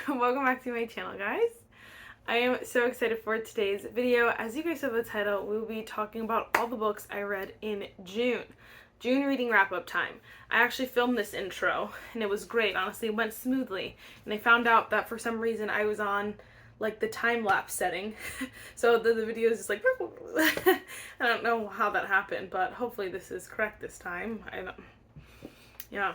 Welcome back to my channel, guys. I am so excited for today's video. As you guys saw the title, we will be talking about all the books I read in June. June reading wrap-up time. I actually filmed this intro and it was great. Honestly, it went smoothly. And I found out that for some reason I was on like the time-lapse setting. So the video is just like I don't know how that happened, but hopefully this is correct this time. Yeah.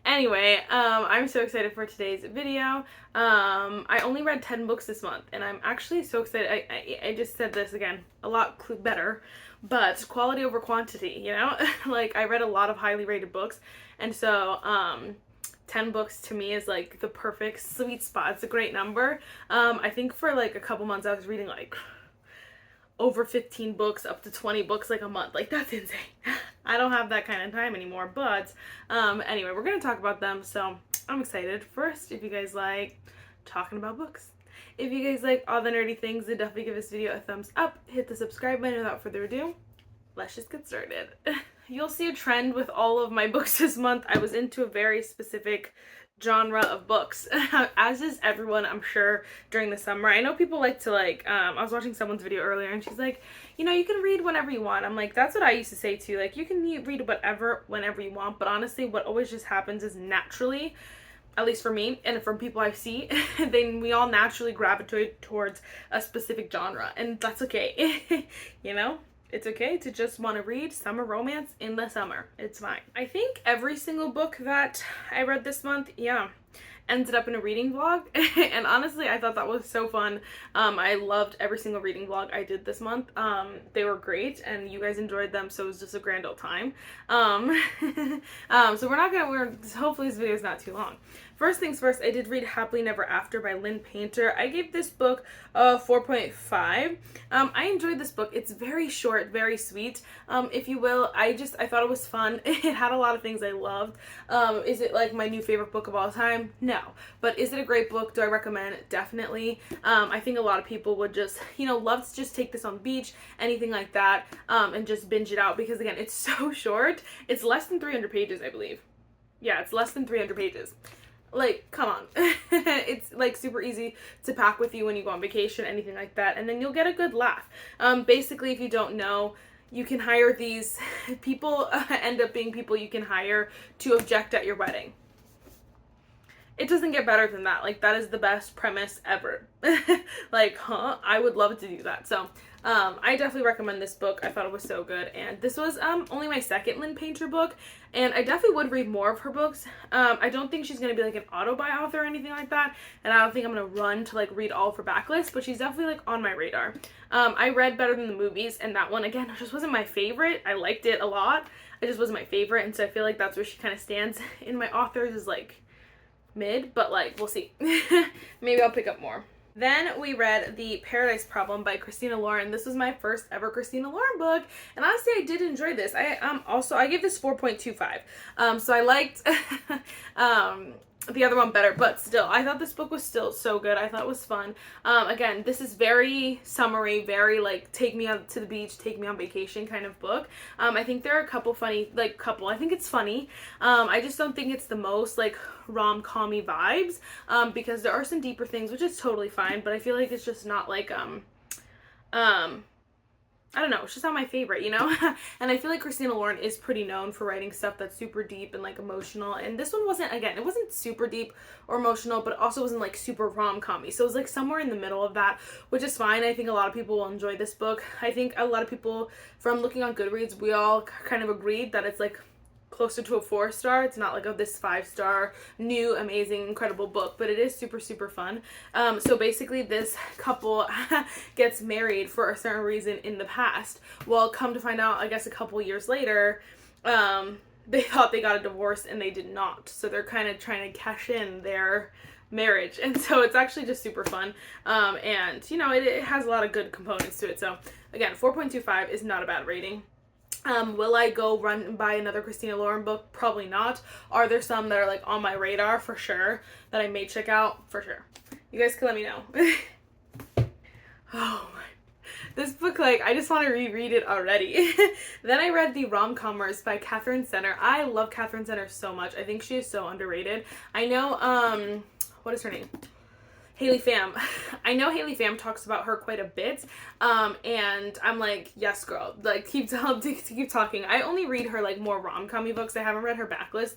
Anyway, I'm so excited for today's video. I only read 10 books this month, and I'm actually so excited. I just said this again, a lot better, but quality over quantity, you know? Like, I read a lot of highly rated books, and so, 10 books to me is like the perfect sweet spot. It's a great number. I think for like a couple months I was reading like over 15 books up to 20 books like a month. Like, that's insane. I don't have that kind of time anymore, but anyway, we're gonna talk about them, so I'm excited. First, if you guys like talking about books, if you guys like all the nerdy things, then definitely give this video a thumbs up, hit the subscribe button. Without further ado, let's just get started. You'll see a trend with all of my books this month. I was into a very specific genre of books, as is everyone, I'm sure, during the summer. I know people like to I was watching someone's video earlier and she's like, you know, you can read whenever you want. I'm like, that's what I used to say too. Like, you can read whatever whenever you want, but honestly what always just happens is naturally, at least for me and from people I see, then we all naturally gravitate towards a specific genre, and that's okay. You know? It's okay to just want to read summer romance in the summer. It's fine. I think every single book that I read this month, ended up in a reading vlog. And honestly, I thought that was so fun. I loved every single reading vlog I did this month. They were great and you guys enjoyed them, so it was just a grand old time. So hopefully this video is not too long. First things first, I did read Happily Never After by Lynn Painter. I gave this book a 4.5. I enjoyed this book. It's very short, very sweet, if you will. I thought it was fun. It had a lot of things I loved. Is it like my new favorite book of all time? No. But is it a great book? Do I recommend it? Definitely. I think a lot of people would just, love to just take this on the beach, anything like that, and just binge it out because, again, it's so short. It's less than 300 pages, I believe. Yeah, it's less than 300 pages. Like, come on. It's like super easy to pack with you when you go on vacation, anything like that, and then you'll get a good laugh. Basically, if you don't know, you can hire these people, end up being people you can hire to object at your wedding. It doesn't get better than that. Like, that is the best premise ever. Like, I would love to do that. So, I definitely recommend this book. I thought it was so good. And this was only my second Lynn Painter book. And I definitely would read more of her books. I don't think she's going to be like an auto-buy author or anything like that. And I don't think I'm going to run to like read all of her backlist. But she's definitely like on my radar. I read Better Than the Movies. And that one, again, just wasn't my favorite. I liked it a lot. It just wasn't my favorite. And so I feel like that's where she kind of stands in my authors, is like mid, but like, we'll see. Maybe I'll pick up more. Then we read The Paradise Problem by Christina Lauren. This was my first ever Christina Lauren book, and honestly I did enjoy this. I gave this 4.25. So I liked the other one better, but still, I thought this book was still so good. I thought it was fun. Again, this is very summery, very like take me out to the beach, take me on vacation kind of book. I think there are a couple funny, I think it's funny. I just don't think it's the most like rom-com-y vibes, because there are some deeper things, which is totally fine, but I feel like it's just not like, I don't know, it's just not my favorite, you know? And I feel like Christina Lauren is pretty known for writing stuff that's super deep and like emotional, and this one wasn't, again, it wasn't super deep or emotional, but it also wasn't like super rom-com-y, so it was like somewhere in the middle of that, which is fine. I think a lot of people will enjoy this book. I think a lot of people, from looking on Goodreads, we all kind of agreed that it's like closer to a 4-star. It's not like this 5-star new amazing incredible book, but it is super fun. So basically this couple gets married for a certain reason in the past. Well, come to find out, I guess a couple years later, they thought they got a divorce and they did not, so they're kind of trying to cash in their marriage, and so it's actually just super fun. And it has a lot of good components to it. So again, 4.25 is not a bad rating. Will I go run and buy another Christina Lauren book? Probably not. Are there some that are like on my radar? For sure. That I may check out? For sure. You guys can let me know. Oh my. This book, like, I just want to reread it already. Then I read the ROM Commerce by Catherine Center. I love Catherine Center so much. I think she is so underrated. I know, what is her name? Haley Pham. I know Haley Pham talks about her quite a bit, and I'm like, yes, girl, like, keep talking. I only read her, like, more rom-com-y books. I haven't read her backlist,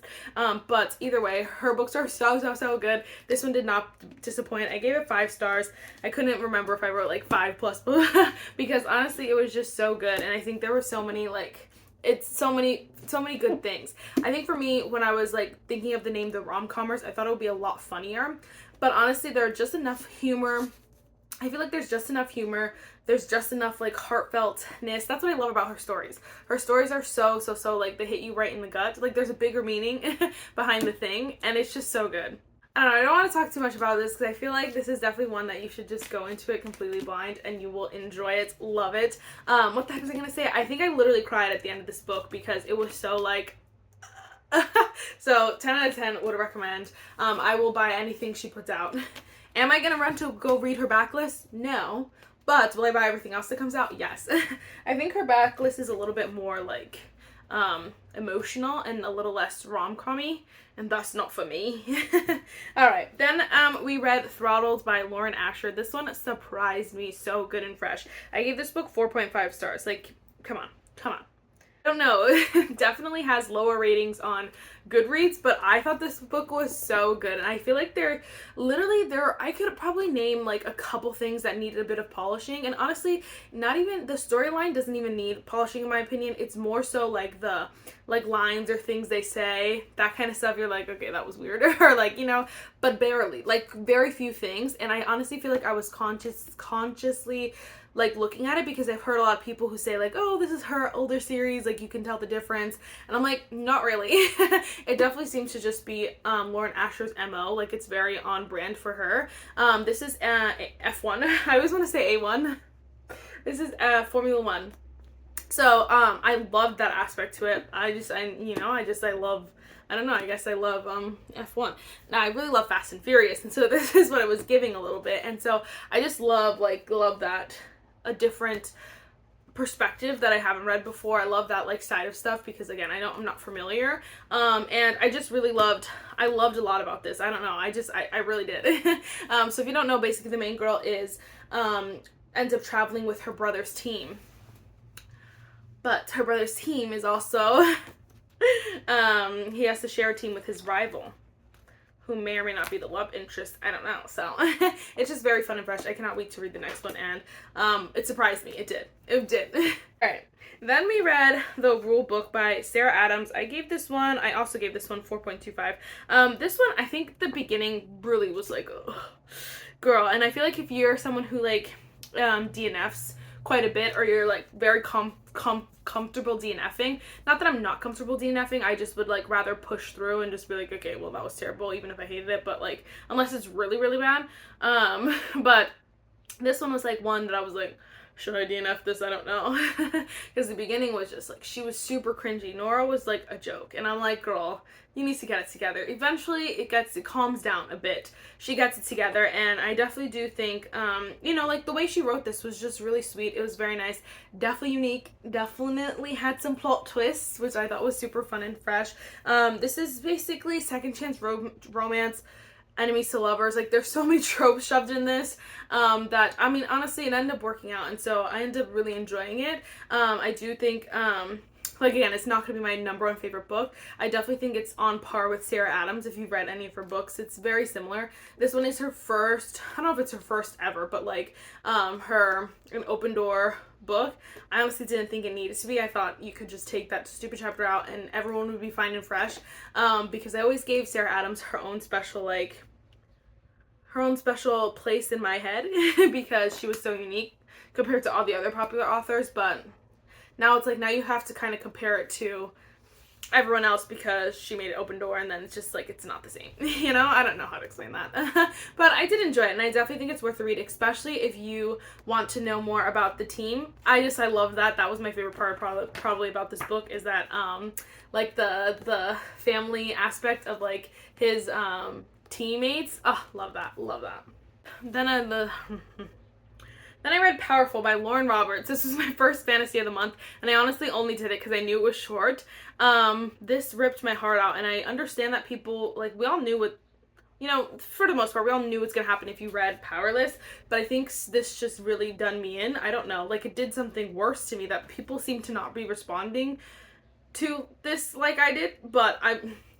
but either way, her books are so good. This one did not disappoint. I gave it 5 stars. I couldn't remember if I wrote, like, 5+, because honestly, it was just so good, and I think there were so many, like, it's so many good things. I think for me, when I was, like, thinking of the name the ROM Commerce, I thought it would be a lot funnier. But honestly, there's just enough humor. I feel like there's just enough humor. There's just enough, like, heartfeltness. That's what I love about her stories. Her stories are so, like, they hit you right in the gut. Like, there's a bigger meaning behind the thing, and it's just so good. I don't know, I don't want to talk too much about this because I feel like this is definitely one that you should just go into it completely blind and you will enjoy it, love it. What the heck was I going to say? I think I literally cried at the end of this book because it was so, like, so 10 out of 10 would recommend. I will buy anything she puts out. Am I gonna run to go read her backlist? No. But will I buy everything else that comes out? Yes. I think her backlist is a little bit more like emotional and a little less rom-com-y, and thus not for me. Alright, then we read Throttled by Lauren Asher. This one surprised me, so good and fresh. I gave this book 4.5 stars. Like, come on. I don't know, definitely has lower ratings on Goodreads, but I thought this book was so good, and I feel like I could probably name, like, a couple things that needed a bit of polishing, and honestly, not even, the storyline doesn't even need polishing in my opinion. It's more so, like, the, like, lines or things they say, that kind of stuff, you're like, okay, that was weird, or, like, you know, but barely, like, very few things, and I honestly feel like I was consciously like looking at it because I've heard a lot of people who say like, oh, this is her older series, like you can tell the difference, and I'm like, not really. It definitely seems to just be Lauren Asher's MO, like it's very on brand for her. This is F1. I always want to say A1. This is Formula 1. So I loved that aspect to it. I love F1. Now I really love Fast and Furious, and so this is what it was giving a little bit, and so I just love that a different perspective that I haven't read before. I love that like side of stuff because again, I'm not familiar, and I just really loved a lot about this. I don't know, I really did. So if you don't know, basically the main girl is ends up traveling with her brother's team, but her brother's team is also he has to share a team with his rival, who may or may not be the love interest. I don't know. So it's just very fun and fresh. I cannot wait to read the next one, and it surprised me. It did. All right. Then we read The Rule Book by Sarah Adams. I also gave this one 4.25. This one, I think the beginning really was like, ugh, girl. And I feel like if you're someone who like DNFs quite a bit, or you're like very comfortable DNFing, not that I'm not comfortable DNFing, I just would like rather push through and just be like, okay, well that was terrible even if I hated it, but like unless it's really really bad. But this one was like one that I was like, should I DNF this? I don't know. Because the beginning was just like, she was super cringy. Nora was like a joke, and I'm like, girl, you need to get it together. Eventually it calms down a bit. She gets it together, and I definitely do think, you know, like the way she wrote this was just really sweet. It was very nice, definitely unique, definitely had some plot twists, which I thought was super fun and fresh. This is basically second chance romance, enemies to lovers. Like there's so many tropes shoved in this that, I mean, honestly it ended up working out, and so I ended up really enjoying it. I do think like again, it's not gonna be my number one favorite book. I definitely think it's on par with Sarah Adams. If you've read any of her books, it's very similar. This one is her first, I don't know if it's her first ever, but like an open door book. I honestly didn't think it needed to be. I thought you could just take that stupid chapter out and everyone would be fine and fresh, because I always gave Sarah Adams her own special place in my head because she was so unique compared to all the other popular authors. But now it's like, now you have to kind of compare it to everyone else because she made it open door, and then it's just like, it's not the same. You know, I don't know how to explain that. But I did enjoy it, and I definitely think it's worth a read, especially if you want to know more about the team. I love that. That was my favorite part probably about this book, is that like the family aspect of like his teammates. Oh, love that. Then I read Powerful by Lauren Roberts. This was my first fantasy of the month, and I honestly only did it because I knew it was short. This ripped my heart out, and I understand that people, like, we all knew what you know, for the most part, we all knew what's gonna happen if you read Powerless, but I think this just really done me in. I don't know, like it did something worse to me that people seem to not be responding to this like I did, but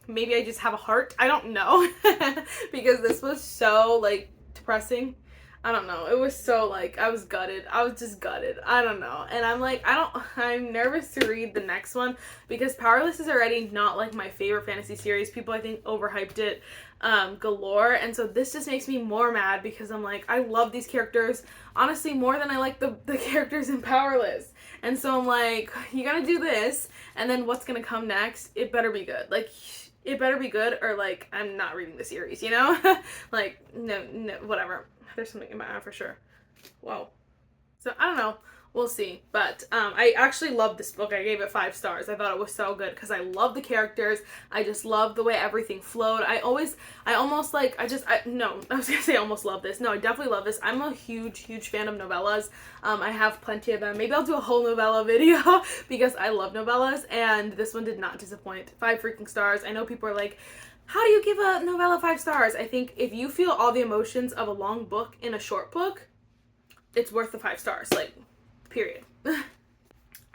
maybe I just have a heart. I don't know, because this was so like depressing. I don't know. It was so like, I was gutted. I was just gutted. I don't know. And I'm like, I'm nervous to read the next one because Powerless is already not like my favorite fantasy series. People I think overhyped it galore. And so this just makes me more mad because I'm like, I love these characters honestly more than I like the characters in Powerless. And so I'm like, you gotta do this, and then what's gonna come next? It better be good. Like, it better be good, or like, I'm not reading the series, you know? Like, no, whatever. There's something in my eye for sure. Whoa. So, I don't know. We'll see. But I actually loved this book. I gave it 5 stars. I thought it was so good because I love the characters. I just love the way everything flowed. I was gonna say I almost love this. No, I definitely love this. I'm a huge fan of novellas. I have plenty of them. Maybe I'll do a whole novella video because I love novellas, and this one did not disappoint. 5 freaking stars. I know people are like, how do you give a novella 5 stars? I think if you feel all the emotions of a long book in a short book, it's worth the 5 stars. Like, period.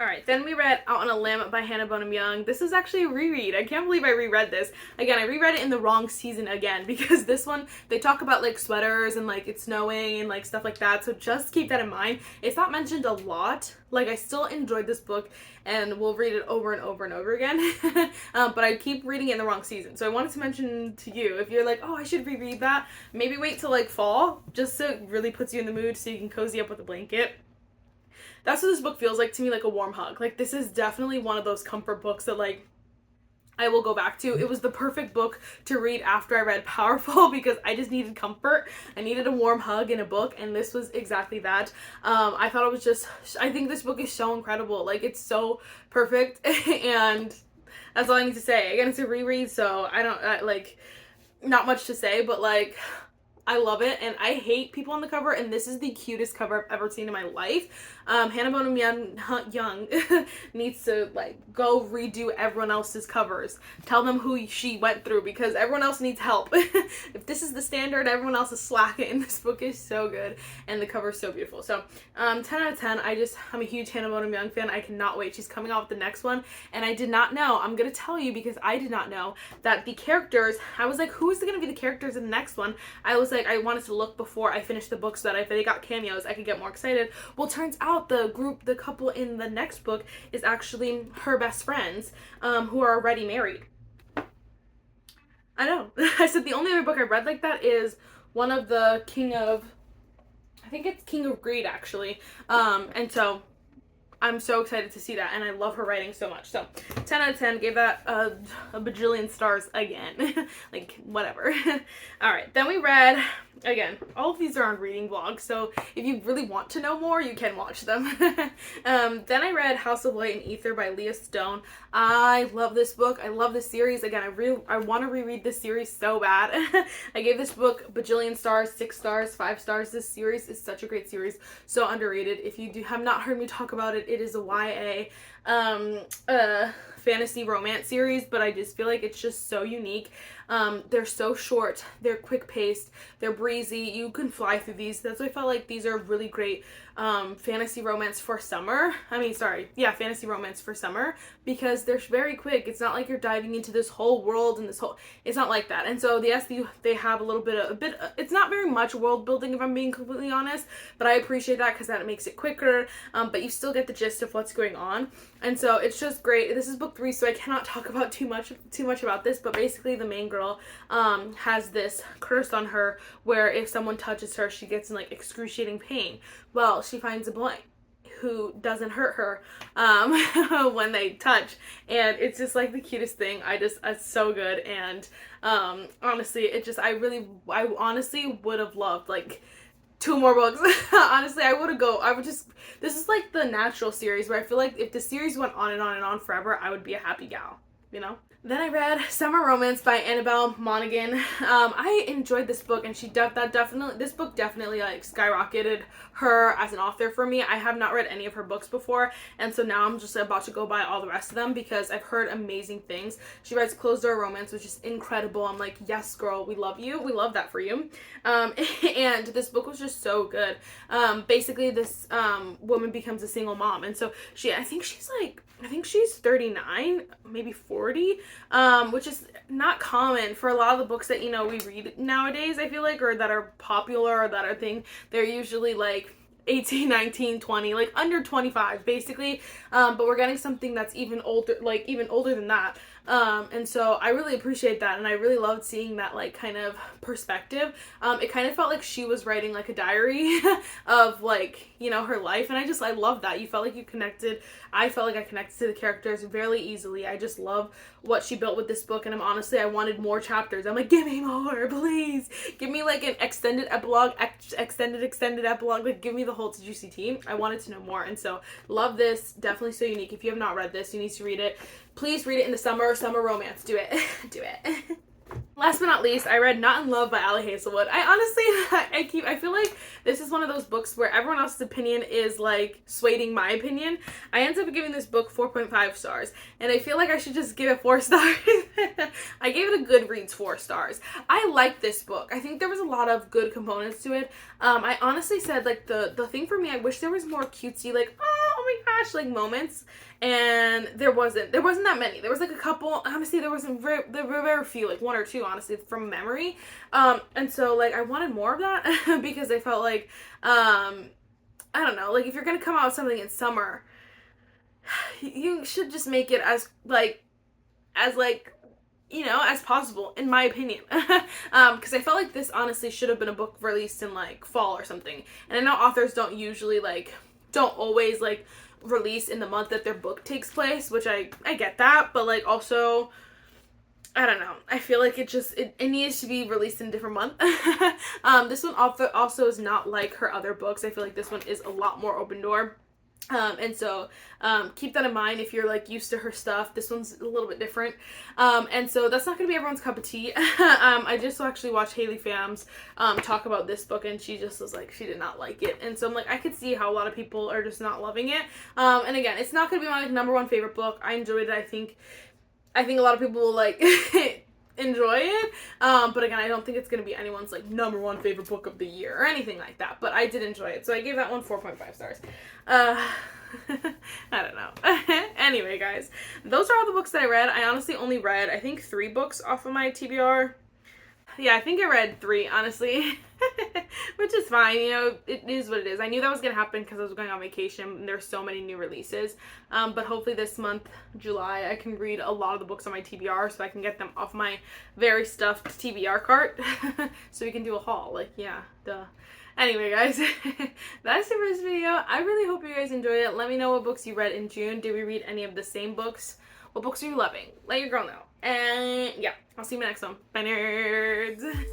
Alright, then we read Out on a Limb by Hannah Bonham Young. This is actually a reread. I can't believe I reread this. Again, I reread it in the wrong season again because this one, they talk about like sweaters and like it's snowing and like stuff like that. So just keep that in mind. It's not mentioned a lot. Like, I still enjoyed this book and we'll read it over and over and over again. But I keep reading it in the wrong season. So I wanted to mention to you, if you're like, oh, I should reread that, maybe wait till like fall just so it really puts you in the mood so you can cozy up with a blanket. That's what this book feels like to me, like a warm hug. Like, this is definitely one of those comfort books that, like, I will go back to. It was the perfect book to read after I read Powerful because I just needed comfort. I needed a warm hug in a book, and this was exactly that. I thought it was just, I think this book is so incredible. Like, it's so perfect, and that's all I need to say. Again, it's a reread, so I don't, like, not much to say, but, like, I love it, and I hate people on the cover, and this is the cutest cover I've ever seen in my life. Hannah Bonham Young needs to, like, go redo everyone else's covers. Tell them who she went through, because everyone else needs help. If this is the standard, everyone else is slacking. This book is so good, and the cover is so beautiful. So, 10 out of 10. I'm a huge Hannah Bonham Young fan. I cannot wait. She's coming out with the next one, and I did not know, I'm gonna tell you because I did not know, that the characters, I was like, who is gonna be the characters in the next one? I was like, I wanted to look before I finished the book so that if they got cameos, I could get more excited. Well, turns out the couple in the next book is actually her best friends, who are already married. I know. I said the only other book I read like that is one of the King of Greed, actually. And so I'm so excited to see that, and I love her writing so much. So 10 out of 10, gave that a bajillion stars again. Like, whatever. Alright, then we read, again, all of these are on reading vlogs, so if you really want to know more, you can watch them. Then I read House of Light and Ether by Leah Stone. I love this book. I love this series. Again, I want to reread this series so bad. I gave this book bajillion stars, 6 stars, 5 stars. This series is such a great series. So underrated. If you have not heard me talk about it, it is a YA fantasy romance series, but I just feel like it's just so unique. They're so short, they're quick paced, they're breezy, you can fly through these. That's why I felt like these are really great fantasy romance for summer. Fantasy romance for summer, because they're very quick. It's not like you're diving into this whole world and it's not like that. And so yes, they have a bit, it's not very much world building, if I'm being completely honest, but I appreciate that because that makes it quicker, but you still get the gist of what's going on. And so it's just great. This is book 3, so I cannot talk about too much about this, but basically the main girl has this curse on her where if someone touches her, she gets in like excruciating pain. Well, she finds a boy who doesn't hurt her when they touch, and it's just like the cutest thing. It's so good, and honestly, I honestly would have loved like 2 more books. Honestly, this is like the natural series where I feel like if the series went on and on and on forever, I would be a happy gal, you know? Then I read Summer Romance by Annabelle Monaghan. I enjoyed this book, and this book definitely like skyrocketed her as an author for me. I have not read any of her books before, and so now I'm just about to go buy all the rest of them because I've heard amazing things. She writes Closed Door Romance, which is incredible. I'm like, yes, girl, we love you. We love that for you. And this book was just so good. Basically, this woman becomes a single mom, and so I think she's 39, maybe 40, which is not common for a lot of the books that, you know, we read nowadays, I feel like, or that are popular or that are they're usually like 18, 19, 20, like under 25 basically, but we're getting something that's even older than that. And so I really appreciate that, and I really loved seeing that like kind of perspective. It kind of felt like she was writing like a diary of like, you know, her life, and I love that. You felt like you connected. I felt like I connected to the characters very easily. I just love what she built with this book, and I wanted more chapters. I'm like, give me more, please. Give me like an extended epilogue, extended epilogue. Like, give me the whole juicy tea. I wanted to know more, and so love this. Definitely so unique. If you have not read this, you need to read it. Please read it in the summer romance. Do it. Do it. Last but not least, I read Not in Love by Ali Hazelwood. I feel like this is one of those books where everyone else's opinion is like swaying my opinion. I ended up giving this book 4.5 stars, and I feel like I should just give it 4 stars. I gave it a Goodreads 4 stars. I liked this book. I think there was a lot of good components to it. I honestly said like the thing for me, I wish there was more cutesy like, oh my gosh, like moments. And there wasn't that many. There was like a couple. Honestly, there were very few, like 1 or 2, honestly, from memory. And so like I wanted more of that because I felt like, I don't know, like if you're gonna come out with something in summer, you should just make it as you know, as possible, in my opinion. Because I felt like this honestly should have been a book released in like fall or something. And I know authors don't always like release in the month that their book takes place, which I get that, but like also, I don't know, I feel like it needs to be released in a different month. This one also is not like her other books. I feel like this one is a lot more open door. And so keep that in mind if you're like used to her stuff. This one's a little bit different, and so that's not gonna be everyone's cup of tea. I just actually watched Haley Phams talk about this book, and she just was like, she did not like it, and so I'm like, I could see how a lot of people are just not loving it. And again, it's not gonna be my like, #1 favorite book. I enjoyed it. I think a lot of people will like enjoy it, but again, I don't think it's gonna be anyone's like #1 favorite book of the year or anything like that, but I did enjoy it, so I gave that one 4.5 stars. I don't know. Anyway, guys, those are all the books that I read. I honestly only read, I think, 3 books off of my TBR. Yeah, I think I read 3, honestly, which is fine, you know, it is what it is. I knew that was going to happen because I was going on vacation, and there's so many new releases, but hopefully this month, July, I can read a lot of the books on my TBR so I can get them off my very stuffed TBR cart, so we can do a haul, like, yeah, duh. Anyway, guys, that's it for this video. I really hope you guys enjoyed it. Let me know what books you read in June. Did we read any of the same books? What books are you loving? Let your girl know. And yeah, I'll see you in the next one. Bye, nerds.